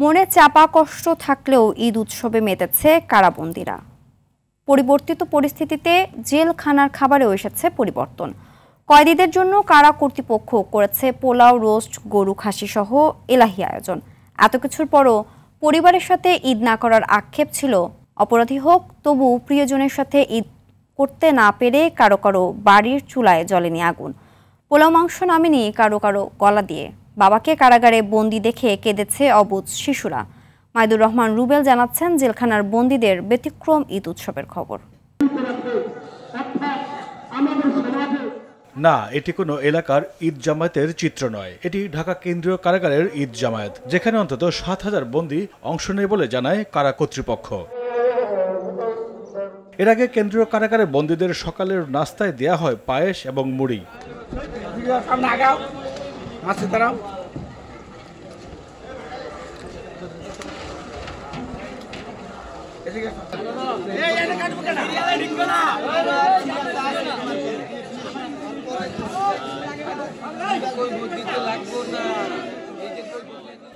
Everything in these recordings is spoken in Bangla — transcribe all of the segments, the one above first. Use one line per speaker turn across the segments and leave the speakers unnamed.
মনে চাপা কষ্ট থাকলেও ঈদ উৎসবে মেতেছে কারাবন্দীরা। পরিবর্তিত পরিস্থিতিতে জেলখানার খাবারেও এসেছে পরিবর্তন। কয়েদিদের জন্য কারা কর্তৃপক্ষ করেছে পোলাও, রোস্ট, গরু, খাসি সহ এলাহি আয়োজন। এত কিছুর পরও পরিবারের সাথে ঈদ না করার আক্ষেপ ছিল। অপরাধী হোক, তবু প্রিয়জনের সাথে ঈদ করতে না পেরে কারো কারো বাড়ির চুলায় জ্বলেনি আগুন। পোলাও মাংস নামেনি কারো কারো গলা দিয়ে। বাবাকে কারাগারে বন্দি দেখে কেঁদেছে অবুঝ শিশুরা। মাইদুর রহমান রুবেল জানাচ্ছেন জেলখানার বন্দীদের ব্যতিক্রম ঈদ উৎসবের খবর।
না, এটি কোনো এলাকার ঈদ জামায়াতের চিত্র নয়। এটি ঢাকা কেন্দ্রীয় কারাগারের ঈদ জামায়াত, যেখানে অন্তত ৭,০০০ বন্দী অংশ নেয় বলে জানায় কারা কর্তৃপক্ষ। এর আগে কেন্দ্রীয় কারাগারে বন্দীদের সকালের নাস্তায় দেয়া হয় পায়েস এবং মুড়ি।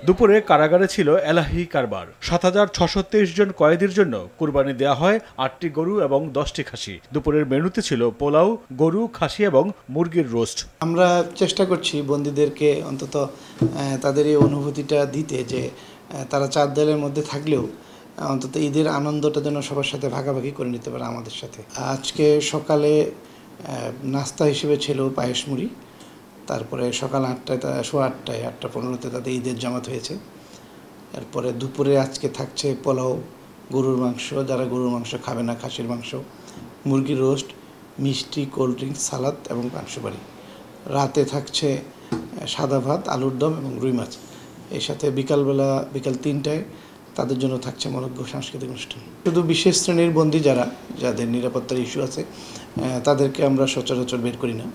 দুপুরে কারাগারে ছিল এলাহি কারবার। ৭,৬২৩ জন কয়েদির জন্য কুরবানি দেয়া হয় ৮টি গরু এবং 10টি খাসি। দুপুরের মেনুতে ছিল পোলাও, গরু, খাসি এবং মুরগির রোস্ট।
আমরা চেষ্টা করছি বন্দীদেরকে অন্তত তাদের এই অনুভূতিটা দিতে, যে তারা চার দেয়ালের মধ্যে থাকলেও অন্তত ঈদের আনন্দটা যেন সবার সাথে ভাগাভাগি করে নিতে পারে আমাদের সাথে। আজকে সকালে নাস্তা হিসেবে ছিল পায়েস মুড়ি। তারপরে সকাল ৮টায়, ৮:৩০, ৮:১৫ তাদের ঈদের জামাত হয়েছে। এরপরে দুপুরে আজকে থাকছে পোলাও, গরুর মাংস, যারা গরুর মাংস খাবে না খাসির মাংস, মুরগির রোস্ট, মিষ্টি, কোল্ড ড্রিঙ্কস, সালাদ এবং পানসুপারি। রাতে থাকছে সাদা ভাত, আলুর দম এবং রুই মাছ। এর সাথে বিকাল ৩টায় তাদের জন্য থাকছে মনোজ্ঞ সাংস্কৃতিক অনুষ্ঠান। শুধু বিশেষ শ্রেণীর বন্দী যাদের নিরাপত্তার ইস্যু আছে তাদেরকে আমরা সচরাচর বের করি না।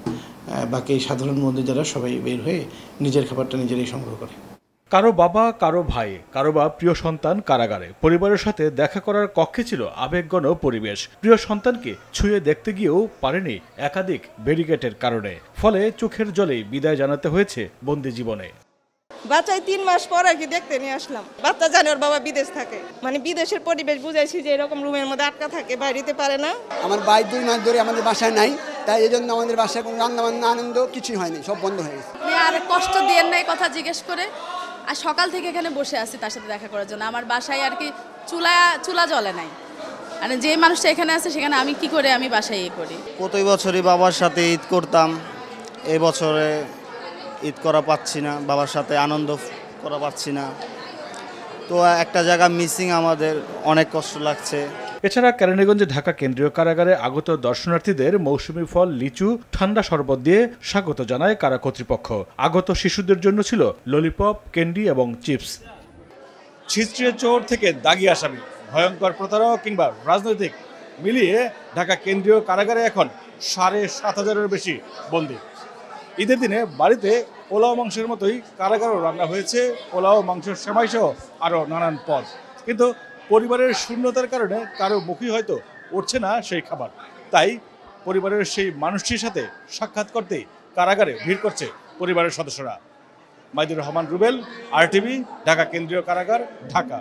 বাকি সাধারণ বন্দী যারা সবাই বের হয়ে নিজের খাবারটা নিজেরাই সংগ্রহ করে।
কারো বাবা, কারো ভাই, কারো বা প্রিয় সন্তান কারাগারে। পরিবারের সাথে দেখা করার কক্ষে ছিল আবেগঘন পরিবেশ। প্রিয় সন্তানকে ছুঁয়ে দেখতে গিয়েও পারেনি একাধিক ব্যারিকেডের কারণে। ফলে চোখের জলেই বিদায় জানাতে হয়েছে বন্দি জীবনে।
বাচ্চাই ৩ মাস পর আর কি দেখতে নিয়ে আসলাম। বাচ্চা জানে ওর বাবা বিদেশ থাকে, মানে বিদেশের পরিবেশ বুঝাইছি যে এরকম রুমের মধ্যে আটকা থাকে, বাইরেতে পারে না।
আমার ভাই 2 মাস ধরে আমাদের বাসায় নাই, তাই এই জন্য আমাদের বাসায় কোনো রান্নাবান্না আনন্দ কিছুই হয়নি, সব বন্ধ হয়ে গেছে।
আর কষ্ট দিয়ে নাই কথা জিজ্ঞেস করে, আর সকাল থেকে এখানে বসে আছি তার সাথে দেখা করার জন্য। আমার বাসায় আর কি চুলা জ্বলে নাই, মানে যে মানুষটা এখানে আছে সেখানে আমি কি করে আমি বাসায় করি।
প্রতি বছরই বাবার সাথে ঈদ করতাম, এই বছরে ঈদ করা পাচ্ছি না, বাবার সাথে আনন্দ করা পাচ্ছি না। তো একটা জায়গা মিসিং, আমাদের অনেক কষ্ট লাগছে।
এছাড়া কেরানীগঞ্জে ঢাকা কেন্দ্রীয় কারাগারে আগত দর্শনার্থীদের মৌসুমী ফল, লিচু, ঠান্ডা শরবত দিয়ে স্বাগত জানায় কারা কর্তৃপক্ষ। আগত শিশুদের জন্য ছিল ললিপপ, ক্যান্ডি এবং চিপস। ছিচড়ে চোর থেকে দাগি আসামি, ভয়ঙ্কর প্রতারক কিংবা রাজনৈতিক মিলিয়ে ঢাকা কেন্দ্রীয় কারাগারে এখন ৭,৫০০-এর বেশি বন্দী। ঈদের দিনে বাড়িতে পোলাও মাংসের মতোই কারাগারও রান্না হয়েছে পোলাও, মাংসের সেমাই সহ আরও নানান পদ। কিন্তু পরিবারের শূন্যতার কারণে কারো মুখই হয়তো উঠছে না সেই খাবার। তাই পরিবারের সেই মানুষটির সাথে সাক্ষাৎ করতেই কারাগারে ভিড় করছে পরিবারের সদস্যরা। মাইদুর রহমান রুবেল, RTV, ঢাকা কেন্দ্রীয় কারাগার, ঢাকা।